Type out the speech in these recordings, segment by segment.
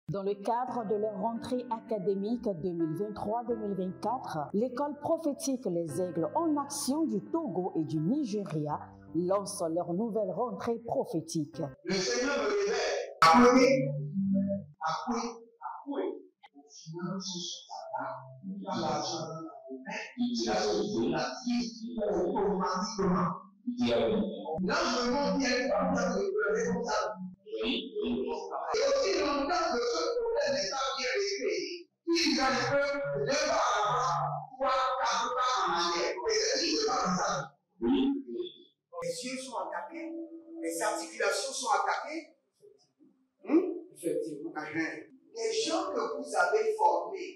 Dans le cadre de leur rentrée académique 2023-2024, l'école prophétique Les Aigles en Action du Togo et du Nigeria lance leur nouvelle rentrée prophétique. Le Seigneur me révèle. Appelez. Finances dans l'argent, il a sauvé la vie automatiquement. Là, je monte bien comme ça, je peux comme ça. Et aussi longtemps que ce problème n'est pas bien réglé, il y a le peuple de par avant, 3, 4 pas en arrière. Et c'est ce pas ça. Les yeux sont attaqués, les articulations sont attaquées. Effectivement. Les gens que vous avez formés,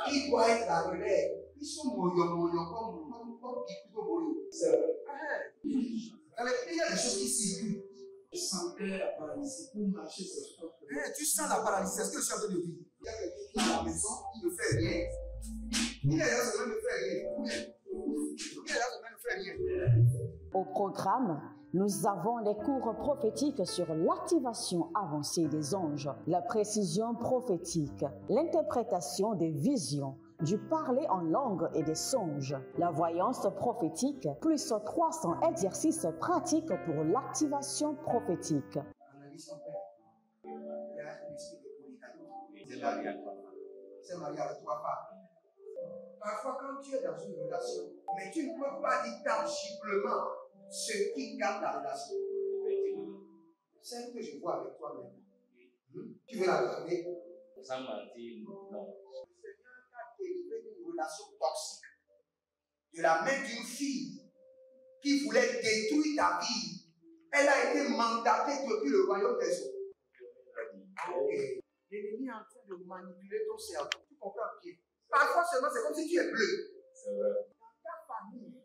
qui doivent être la relève, ils sont moyons comme plutôt moyons. C'est vrai. Dans les pays, il y a des choses qui circulent. Je sentais la paralysie pour marcher sur ce sport. Tu sens la paralysie, c'est ce que je suis en train de dire. Il y a quelqu'un qui est à la maison qui ne fait rien. Il est là, ça ne fait rien. Il est là, ça ne fait rien. Au programme, nous avons les cours prophétiques sur l'activation avancée des anges, la précision prophétique, l'interprétation des visions, du parler en langue et des songes, la voyance prophétique, plus 300 exercices pratiques pour l'activation prophétique. Analyse son père. Il y a un esprit de polygamie. C'est marié à trois femmes. Parfois, quand tu es dans une relation, mais tu ne peux pas dire tangiblement ce qui garde la relation. Celle que je vois avec toi maintenant. Tu veux la regarder? Sans mentir, non. Dérivé d'une relation toxique, de la main d'une fille qui voulait détruire ta vie. Elle a été mandatée depuis le royaume des eaux. L'ennemi est en train de manipuler ton cerveau. Tu comprends bien? Parfois seulement, c'est comme si tu es bleu. C'est vrai. Dans ta famille,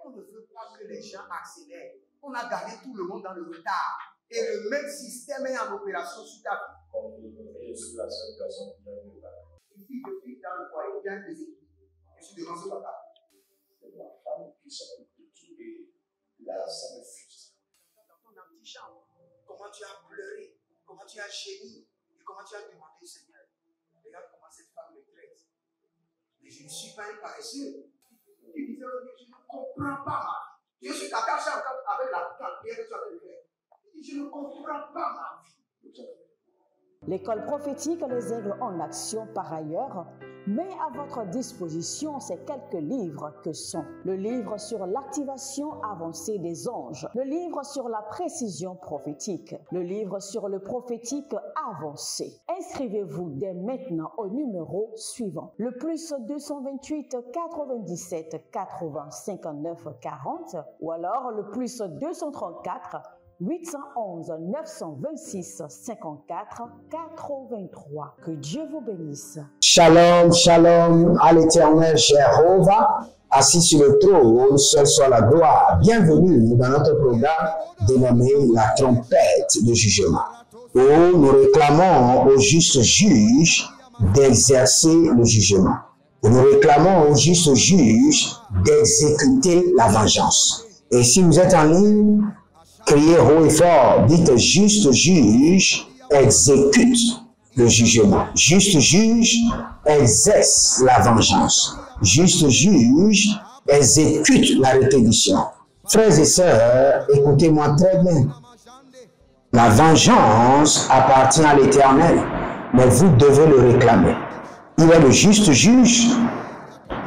on ne veut pas que les gens accélèrent. On a gardé tout le monde dans le retard. Et le même système est en opération sur ta vie. Je suis la seule personne qui a vu ça. Une fille de fille dans le foyer, bien des équipes. Je suis devant ce papa. C'est ma femme qui s'occupe de tout et là, ça me frustre. Dans ton antichambre, comment tu as pleuré, comment tu as gémi et comment tu as demandé au Seigneur. Regarde comment cette femme me traite. Mais je ne suis pas un paresseux. Tu disais, je ne comprends pas ma vie. Je suis attaché avec la prière que tu as fait de faire. Je ne comprends pas ma vie. L'école prophétique Les Aigles en Action, par ailleurs, met à votre disposition ces quelques livres que sont le livre sur l'activation avancée des anges, le livre sur la précision prophétique, le livre sur le prophétique avancé. Inscrivez-vous dès maintenant au numéro suivant, le plus 228 97 80 59 40 ou alors le plus 234 811 926 54 83. Que Dieu vous bénisse. Shalom, shalom à l'Éternel Jéhovah, assis sur le trône, seul soit la gloire. Bienvenue dans notre programme dénommé la trompette de jugement, où nous réclamons au juste juge d'exercer le jugement. Et nous réclamons au juste juge d'exécuter la vengeance. Et si vous êtes en ligne, criez haut et fort, dites juste juge exécute le jugement. Juste juge exerce la vengeance. Juste juge exécute la rétribution. Frères et sœurs, écoutez-moi très bien. La vengeance appartient à l'Éternel, mais vous devez le réclamer. Il est le juste juge.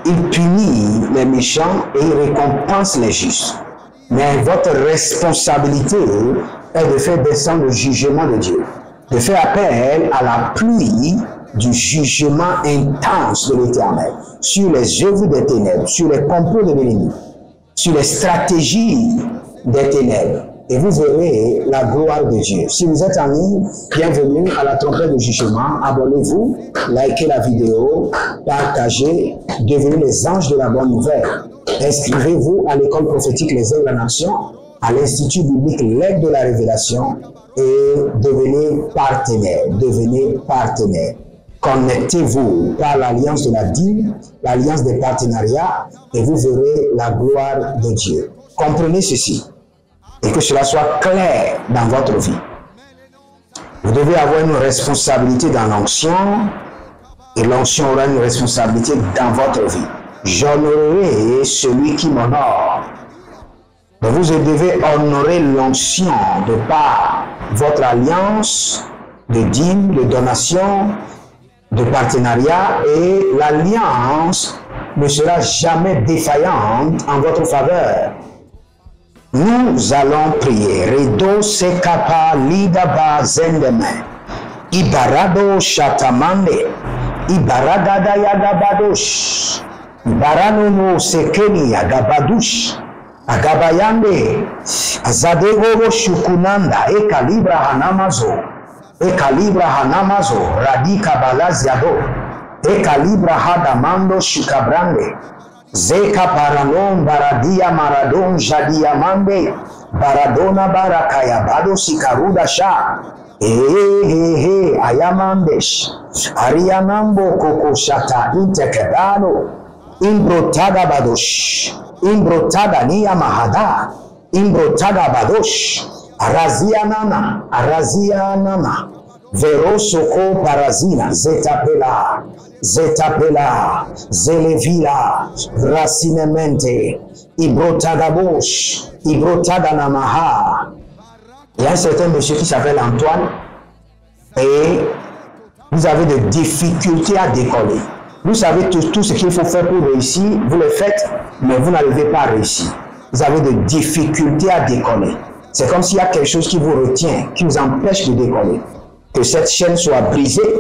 Il punit les méchants et il récompense les justes. Mais votre responsabilité est de faire descendre le jugement de Dieu, de faire appel à la pluie du jugement intense de l'Éternel sur les œuvres des ténèbres, sur les complots de l'ennemi, sur les stratégies des ténèbres. Et vous verrez la gloire de Dieu. Si vous êtes en ligne, bienvenue à la trompette de jugement. Abonnez-vous, likez la vidéo, partagez, devenez les anges de la bonne nouvelle. Inscrivez-vous à l'école prophétique Les Aigles en Action, à l'Institut biblique L'Aigle de la Révélation et devenez partenaire. Devenez partenaire. Connectez-vous par l'alliance de la dîme, l'alliance des partenariats et vous verrez la gloire de Dieu. Comprenez ceci et que cela soit clair dans votre vie. Vous devez avoir une responsabilité dans l'onction et l'onction aura une responsabilité dans votre vie. J'honorerai celui qui m'honore. Donc vous devez honorer l'onction de par votre alliance de dîmes, de donations, de partenariat, et l'alliance ne sera jamais défaillante en votre faveur. Nous allons prier. Redo se kapa lidaba zendeme. Ibarado shatamande. Ibaragada yagabadosh. Ibaranomo sekeni yagabadush. Agabayande. Azadego shukunanda. Ekalibra hanamazo. Ekalibra hanamazo. Radika balaziado. Ekalibra hadamando shukabrande. Zeka paranon baradia maradon jadia mande baradona barakaya bado sikaruda sha ayamandesh arianambo koko shata intekebano imbrotaga badosh imbrotaga niya mahada imbrotaga badosh arazia nana verosoko parazina zetapela zelevila racinemente ibrotagabosh ibrotaganamaha. Il y a un certain monsieur qui s'appelle Antoine et vous avez des difficultés à décoller. Vous savez tout ce qu'il faut faire pour réussir, vous le faites, mais vous n'arrivez pas à réussir. Vous avez des difficultés à décoller. C'est comme s'il y a quelque chose qui vous retient, qui vous empêche de décoller. Que cette chaîne soit brisée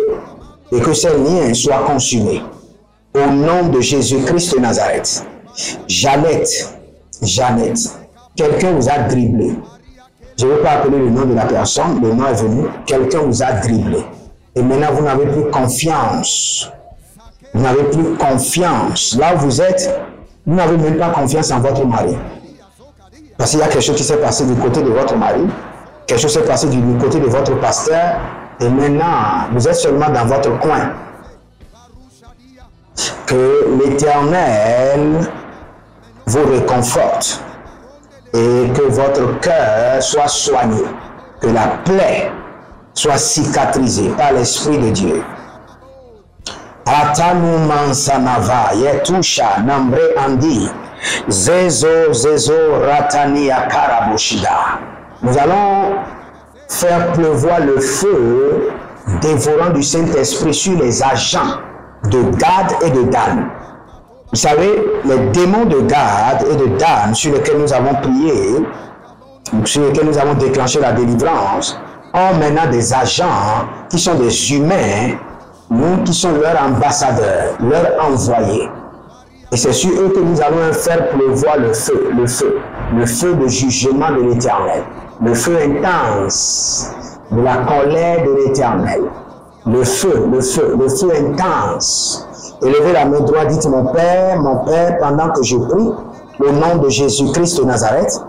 et que ces liens soient consumés. Au nom de Jésus-Christ de Nazareth. Jeannette, quelqu'un vous a dribblé. Je ne veux pas appeler le nom de la personne, le nom est venu. Quelqu'un vous a dribblé. Et maintenant, vous n'avez plus confiance. Vous n'avez plus confiance. Là où vous êtes, vous n'avez même pas confiance en votre mari. Parce qu'il y a quelque chose qui s'est passé du côté de votre mari. Quelque chose s'est passé du côté de votre pasteur. Et maintenant, vous êtes seulement dans votre coin. Que l'Éternel vous réconforte et que votre cœur soit soigné, que la plaie soit cicatrisée par l'Esprit de Dieu. Atanu mansanava yetusha nambre andi zezo ratania karaboshida. Nous allons faire pleuvoir le feu dévorant du Saint-Esprit sur les agents de Gad et de Dan. Vous savez, les démons de Gad et de Dan sur lesquels nous avons prié, sur lesquels nous avons déclenché la délivrance, ont maintenant des agents qui sont des humains, nous qui sont leurs ambassadeurs, leurs envoyés. Et c'est sur eux que nous allons faire pleuvoir le feu de jugement de l'Éternel, le feu intense de la colère de l'Éternel, le feu intense. Élevez la main droite, dites mon Père, pendant que je prie, au nom de Jésus-Christ de Nazareth,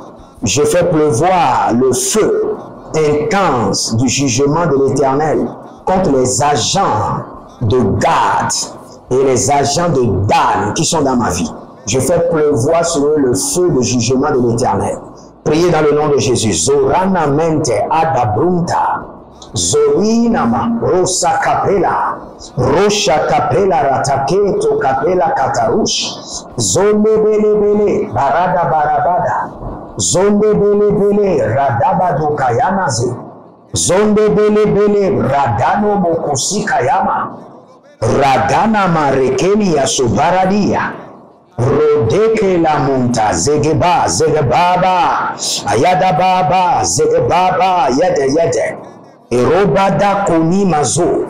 je fais pleuvoir le feu intense du jugement de l'Éternel contre les agents de Gad et les agents de Dan qui sont dans ma vie. Je fais pleuvoir sur eux le feu de jugement de l'Éternel. Priez dans le nom de Jésus. Zorana mente adabrunta. Zorinama rosa capella. Rocha capella rataketo capella katarush. Zonde bele bele barada barabada. Zonde bele bele radabado kayanaze. Zonde bele bele radano mokosi kayama. Radana marekeni ya sobaradia. Rodeke la monta zegeba zegebaba ayada baba zegebaba yede erobada koni mazo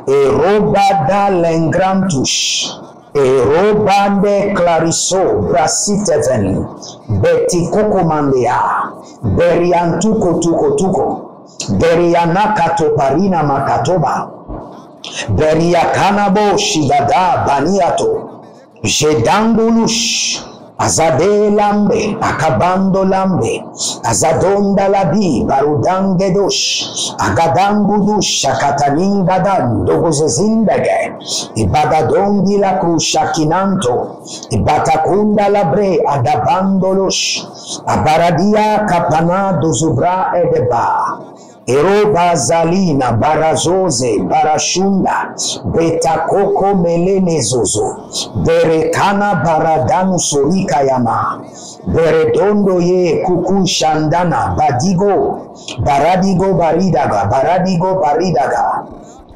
erobada lengrantush erobande clariso brasiteven beti kokomandea beriantuko tuko berianaka toparina makatoba beriakanabo shigada baniato Jedangulush, Azade lambe, Akabando lambe, Azadonda labi, Barudangedosh, Agadangudush, Akataningadan, Dogozezindage, Ibadadondi la Krushakinanto, Ibatakunda labre, Adabandolosh, Abaradia kapana dozubra edeba, Eroba zalina barazoze barashunda betakoko melene zozo berekana baradanu sorika yama beredondo ye kuku shandana badigo baridaga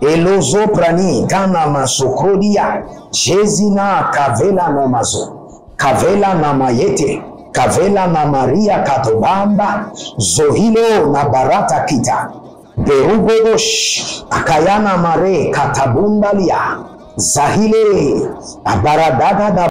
elozo prani kana masokrodia jezina kavela nomazo kavela na mayete kavela na Maria katobamba zohilo na barata kita berugodosh akayana mare katabundalia zahile abaradaga da